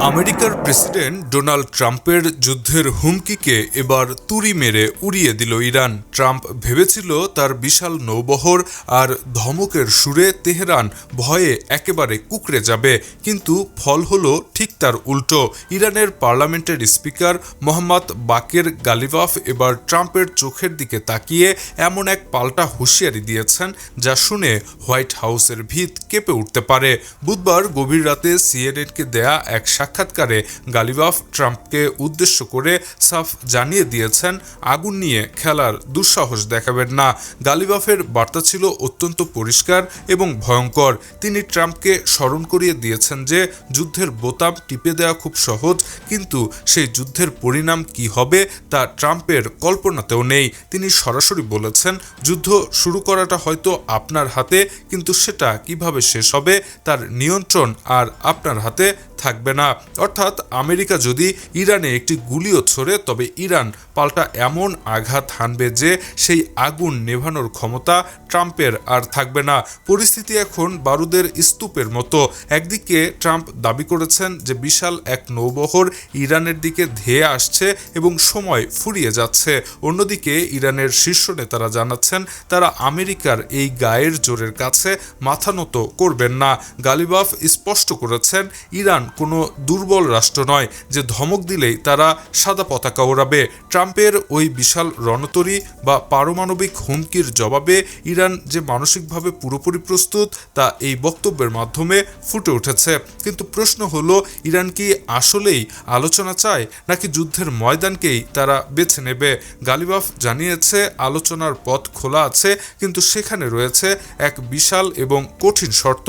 আমেরিকার president Donald ট্রাম্পের যুদ্ধের হুমকিকে এবার তুড়ি মেরে উড়িয়ে দিল ইরান। ট্রাম্প ভেবেছিল তার বিশাল নৌবহর আর ধমকের সুরে তেহরান ভয়ে একেবারে কুঁকড়ে যাবে, কিন্তু ফল হলো ঠিক তার উল্টো। ইরানের পার্লামেন্টের স্পিকার মোহাম্মদ বাকের গালিবাফ এবার ট্রাম্পের চোখের দিকে তাকিয়ে এমন এক পাল্টা হুঁশিয়ারি দিয়েছেন যা শুনে হোয়াইট হাউসের ভিত কেঁপে উঠতে পারে। বুধবার গভীর রাতে সিএনএনকে দেয়া এক সাক্ষাৎকারে গালিবাফ ট্রাম্পকে উদ্দেশ্য করে সাফ জানিয়ে দিয়েছেন, আগুন নিয়ে খেলার দুঃসাহস দেখাবেন না। গালিবাফের বার্তা ছিল অত্যন্ত পরিষ্কার এবং ভয়ঙ্কর। তিনি ট্রাম্পকে স্মরণ করিয়ে দিয়েছেন যে যুদ্ধের বোতাম টিপে দেওয়া খুব সহজ, কিন্তু সেই যুদ্ধের পরিণাম কি হবে তা ট্রাম্পের কল্পনাতেও নেই। তিনি সরাসরি বলেছেন, যুদ্ধ শুরু করাটা হয়তো আপনার হাতে, কিন্তু সেটা কিভাবে শেষ হবে তার নিয়ন্ত্রণ আর আপনার হাতে থাকবে না। অর্থাৎ আমেরিকা যদি ইরানে একটি গুলিও ছোড়ে, তবে ইরান পাল্টা এমন আঘাত হানবে যে সেই আগুন নেভানোর ক্ষমতা ট্রাম্পের আর থাকবে না। পরিস্থিতি এখন বারুদের স্তূপের মতো। একদিকে ট্রাম্প দাবি করেছেন যে বিশাল এক নৌবহর ইরানের দিকে ধেয়ে আসছে এবং সময় ফুরিয়ে যাচ্ছে। অন্যদিকে ইরানের শীর্ষ নেতারা জানাচ্ছেন তারা আমেরিকার এই গায়ের জোরের কাছে মাথা নত করবেন না। গালিবাফ স্পষ্ট করেছেন, ইরান কোনো দুর্বল রাষ্ট্র নয় যে ধমক দিলেই তারা সাদা পতাকা ওড়াবে। ট্রাম্পের ওই বিশাল রণতরী বা পারমাণবিক হুমকির জবাবে ইরান যে মানসিকভাবে পুরোপুরি প্রস্তুত তা এই বক্তব্যের মাধ্যমে ফুটে উঠেছে। কিন্তু প্রশ্ন হলো, ইরান কি আসলেই আলোচনা চায়, নাকি যুদ্ধের ময়দানকেই তারা বেছে নেবে? গালিবাফ জানিয়েছে আলোচনার পথ খোলা আছে, কিন্তু সেখানে রয়েছে এক বিশাল এবং কঠিন শর্ত।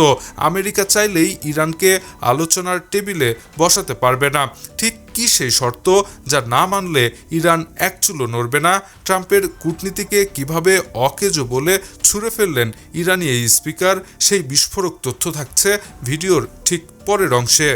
আমেরিকা চাইলেই ইরানকে আলোচনার টেবিলে বসাতে পারবে না। ঠিক কি সেই শর্ত যা না মানলে ইরান এক চুলো নড়বে না? ট্রাম্পের কূটনীতিকে কিভাবে অকেজো বলে ছুঁড়ে ফেললেন ইরানি এই স্পিকার, সেই বিস্ফোরক তথ্য থাকছে ভিডিওর ঠিক পরের অংশে।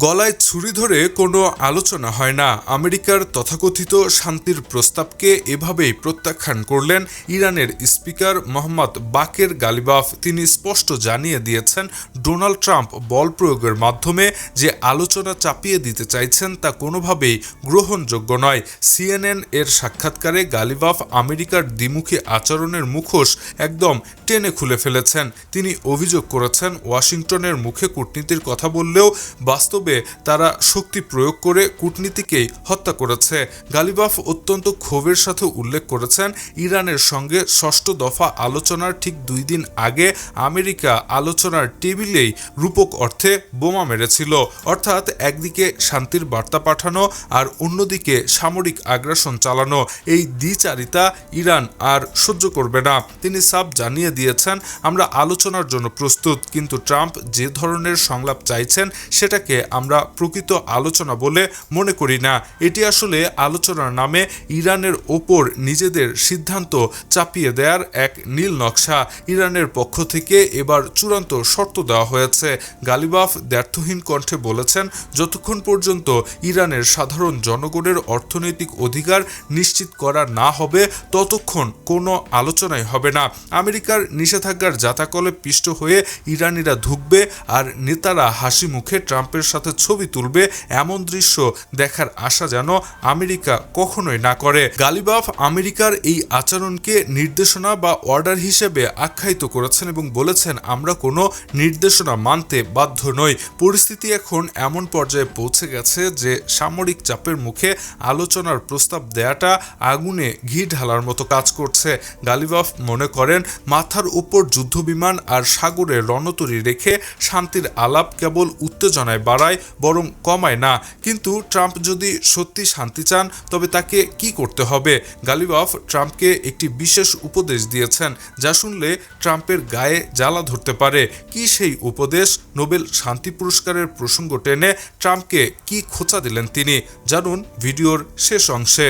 গলায় ছুরি ধরে কোনো আলোচনা হয় না। আমেরিকার তথাকথিত শান্তির প্রস্তাবকে এভাবেই প্রত্যাখ্যান করলেন ইরানের স্পিকার মোহাম্মদ বাকের গালিবাফ। তিনি স্পষ্ট জানিয়ে দিয়েছেন, ডোনাল্ড ট্রাম্প বল প্রয়োগের মাধ্যমে যে আলোচনা চাপিয়ে দিতে চাইছেন তা কোনোভাবেই গ্রহণযোগ্য নয়। সিএনএন এর সাক্ষাৎকারে গালিবাফ আমেরিকার দ্বিমুখী আচরণের মুখোশ একদম টেনে খুলে ফেলেছেন। তিনি অভিযোগ করেছেন, ওয়াশিংটনের মুখে কূটনীতির কথা বললেও বাস্তবে তারা শক্তি প্রয়োগ করে কূটনীতিকেই হত্যা করেছে। গালিবাফ অত্যন্ত ক্ষোভের সাথে উল্লেখ করেছেন, ইরানের সঙ্গে ষষ্ঠ দফা আলোচনার ঠিক 2 দিন আগে আমেরিকা আলোচনার টেবিলেই রূপক অর্থে বোমা মেরেছিল। অর্থাৎ একদিকে শান্তির বার্তা পাঠানো আর অন্যদিকে সামরিক আগ্রাসন চালানো, এই দ্বিচারিতা ইরান আর সহ্য করবে না। তিনি সাফ জানিয়ে দিয়েছেন, আমরা আলোচনার জন্য প্রস্তুত, কিন্তু ট্রাম্প যে ধরনের সংলাপ চাইছেন সেটাকে আমরা প্রকৃত আলোচনা বলে মনে করি না। এটি আসলে আলোচনার নামে ইরানের ওপর নিজেদের সিদ্ধান্ত চাপিয়ে দেওয়ার এক নীল নকশা। ইরানের পক্ষ থেকে এবার চূড়ান্ত শর্ত দেওয়া হয়েছে। গালিবাফ দ্ব্যর্থহীন কণ্ঠে বলেছেন, যতক্ষণ পর্যন্ত ইরানের সাধারণ জনগণের অর্থনৈতিক অধিকার নিশ্চিত করা না হবে ততক্ষণ কোনো আলোচনাই হবে না। আমেরিকার নিষেধাজ্ঞার জাতাকলে পিষ্ট হয়ে ইরানিরা ধুঁকবে আর নেতারা হাসি মুখে ট্রাম্পের সাথে ছবি তুলবে, এমন দৃশ্য দেখার আশা যেন আমেরিকা কখনোই না করে। গালিবাফ আমেরিকার এই আচরণকে নির্দেশনা বা অর্ডার হিসেবে আখ্যায়িত করেছেন এবং বলেছেন, আমরা কোনো নির্দেশনা মানতে বাধ্য নই। পরিস্থিতি এখন এমন পর্যায়ে পৌঁছে গেছে যে সামরিক চাপের মুখে আলোচনার প্রস্তাব দেয়াটা আগুনে ঘি ঢালার মতো কাজ করছে। গালিবাফ মনে করেন, মাথার উপর যুদ্ধবিমান আর সাগরে রণতরী রেখে শান্তির আলাপ কেবল উত্তেজনায় বাড়ায়, বরং কমায় না। কিন্তু ট্রাম্প যদি সত্যি শান্তি চান তবে তাকে কি করতে হবে? গালিবাফ ট্রাম্পকে একটি বিশেষ উপদেশ দিয়েছেন যা শুনলে ট্রাম্পের গায়ে জ্বালা ধরতে পারে। কি সেই উপদেশ? নোবেল শান্তি পুরস্কারের প্রসঙ্গ টেনে ট্রাম্পকে কি খোঁচা দিলেন তিনি, জানুন ভিডিওর শেষ অংশে।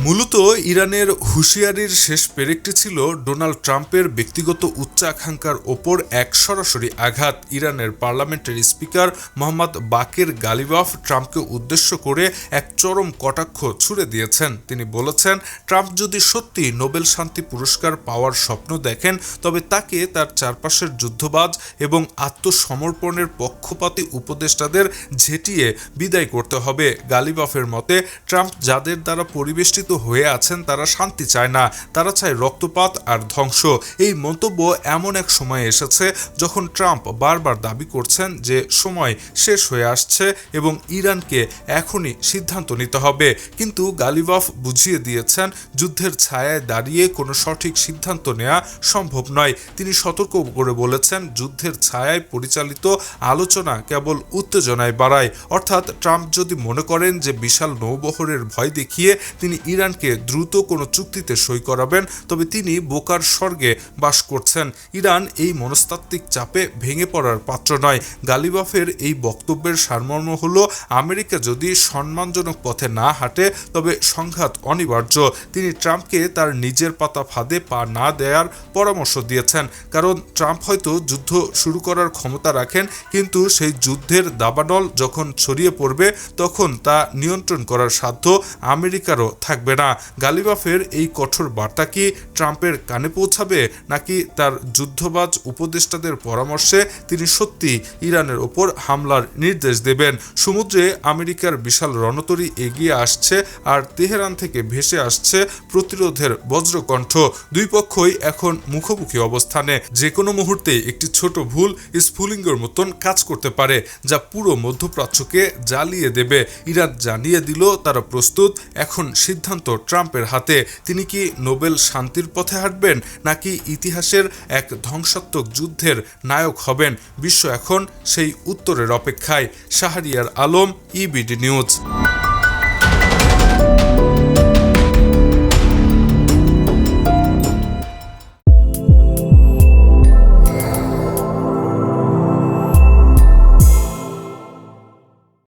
মূলত ইরানের হুঁশিয়ারির শেষ পেরেকটি ছিল ডোনাল্ড ট্রাম্পের ব্যক্তিগত উচ্চাকাঙ্ক্ষার ওপর এক সরাসরি আঘাত। ইরানের পার্লামেন্টের স্পিকার মোহাম্মদ বাকের গালিবাফ ট্রাম্পকে উদ্দেশ্য করে এক চরম কটাক্ষ ছুড়ে দিয়েছেন। তিনি বলেছেন, ট্রাম্প যদি সত্যি নোবেল শান্তি পুরস্কার পাওয়ার স্বপ্ন দেখেন তবে তাকে তার চারপাশের যুদ্ধবাজ এবং আত্মসমর্পণের পক্ষপাতী উপদেষ্টাদের ঝেঁটিয়ে বিদায় করতে হবে। গালিবাফের মতে, ট্রাম্প যাদের দ্বারা পরিবেষ্টিত হয়ে আছেন তারা শান্তি চায় না, তারা চায় রক্তপাত আর ধ্বংস। এই মন্তব্য এমন এক সময় এসেছে যখন ট্রাম্প বারবার দাবি করছেন যে সময় শেষ হয়ে আসছে এবং ইরানকে এখনই সিদ্ধান্ত নিতে হবে। কিন্তু গালিবাফ বুঝিয়ে দিয়েছেন, যুদ্ধের ছায়ায় দাঁড়িয়ে কোনো সঠিক সিদ্ধান্ত নেওয়া সম্ভব নয়। তিনি সতর্ক করে বলেছেন, যুদ্ধের ছায়ায় পরিচালিত আলোচনা কেবল উত্তেজনায় বাড়ায়। অর্থাৎ ট্রাম্প যদি মনে করেন যে বিশাল নৌবহরের ভয় দেখিয়ে তিনি ইরানকে দ্রুত কোনো চুক্তিতে সই করাবেন, তবে তিনি বোকার স্বর্গে বাস করছেন। ইরান এই মনস্তাত্ত্বিক চাপে ভেঙে পড়ার পাত্র নয়। গালিবাফের এই বক্তব্যের সারমর্ম হলো, আমেরিকা যদি সম্মানজনক পথে না হাঁটে তবে সংঘাত অনিবার্য। তিনি ট্রাম্পকে তার নিজের পাতা ফাঁদে পা না দেওয়ার পরামর্শ দিয়েছেন, কারণ ট্রাম্প হয়তো যুদ্ধ শুরু করার ক্ষমতা রাখেন, কিন্তু সেই যুদ্ধের দাবানল যখন ছড়িয়ে পড়বে তখন তা নিয়ন্ত্রণ করার সাধ্য আমেরিকারও থাকবে না। গালিবাফের এই কঠোর বার্তা কি ট্রাম্পের কানে পৌঁছাবে, নাকি তার যুদ্ধবাজ উপদেষ্টাদের পরামর্শে তিনি সত্যি ইরানের ওপর হামলার নির্দেশ দেবেন? সমুদ্রে আমেরিকার বিশাল রণতরী এগিয়ে আসছে আর তেহরান থেকে ভেসে আসছে প্রতিরোধের বজ্রকণ্ঠ। দুই পক্ষই এখন মুখোমুখি অবস্থানে। যে কোনো মুহূর্তে একটি ছোট ভুল স্ফুলিঙ্গের মতন কাজ করতে পারে, যা পুরো মধ্যপ্রাচ্যকে জ্বালিয়ে দেবে। ইরান জানিয়ে দিল তারা প্রস্তুত। এখন সিদ্ধান্ত ট্রাম্পের হাতে। তিনি কি নোবেল শান্তির পথে হাঁটবেন, নাকি ইতিহাসের এক ধ্বংসাত্মক যুদ্ধের নায়ক হবেন? বিশ্ব এখন সেই উত্তরের অপেক্ষায়। Shahriar Alam, EBD news.